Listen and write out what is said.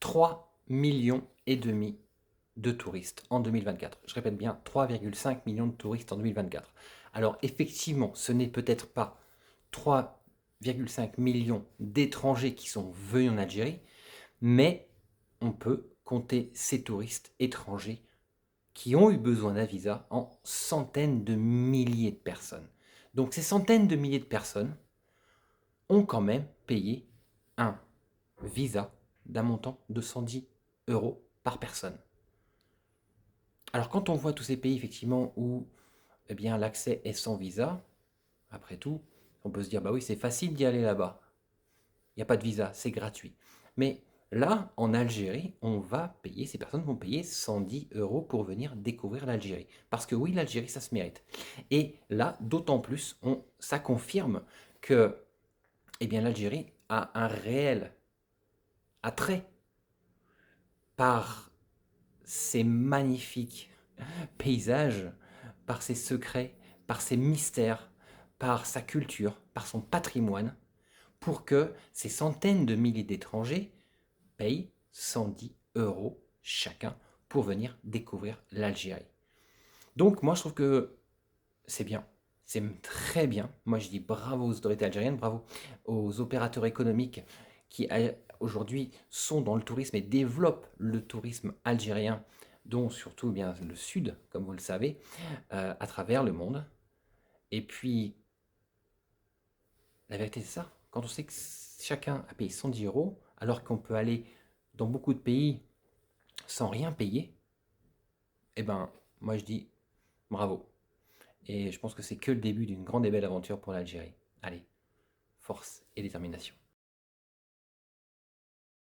3,5 millions de touristes en 2024. Je répète bien, 3,5 millions de touristes en 2024. Alors effectivement, ce n'est peut-être pas 3,5 millions d'étrangers qui sont venus en Algérie, mais on peut compter ces touristes étrangers qui ont eu besoin d'un visa en centaines de milliers de personnes. Donc ces centaines de milliers de personnes ont quand même payé un visa d'un montant de 110 euros par personne. Alors quand on voit tous ces pays effectivement où eh bien, l'accès est sans visa, après tout, on peut se dire bah oui c'est facile d'y aller là-bas. Il n'y a pas de visa, c'est gratuit. Mais là, en Algérie, on va payer, ces personnes vont payer 110 euros pour venir découvrir l'Algérie. Parce que oui, l'Algérie, ça se mérite. Et là, d'autant plus, ça confirme que eh bien, l'Algérie a un réel attrait par ses magnifiques paysages, par ses secrets, par ses mystères, par sa culture, par son patrimoine, pour que ces centaines de milliers d'étrangers payent 110 euros chacun pour venir découvrir l'Algérie. Donc moi je trouve que c'est bien, c'est très bien. Moi je dis bravo aux autorités algériennes, bravo aux opérateurs économiques qui aujourd'hui sont dans le tourisme et développent le tourisme algérien, dont surtout bien le sud, comme vous le savez, à travers le monde. Et puis la vérité c'est ça, quand on sait que chacun a payé 110 euros, alors qu'on peut aller dans beaucoup de pays sans rien payer, eh ben, moi je dis bravo. Et je pense que c'est que le début d'une grande et belle aventure pour l'Algérie. Allez, force et détermination.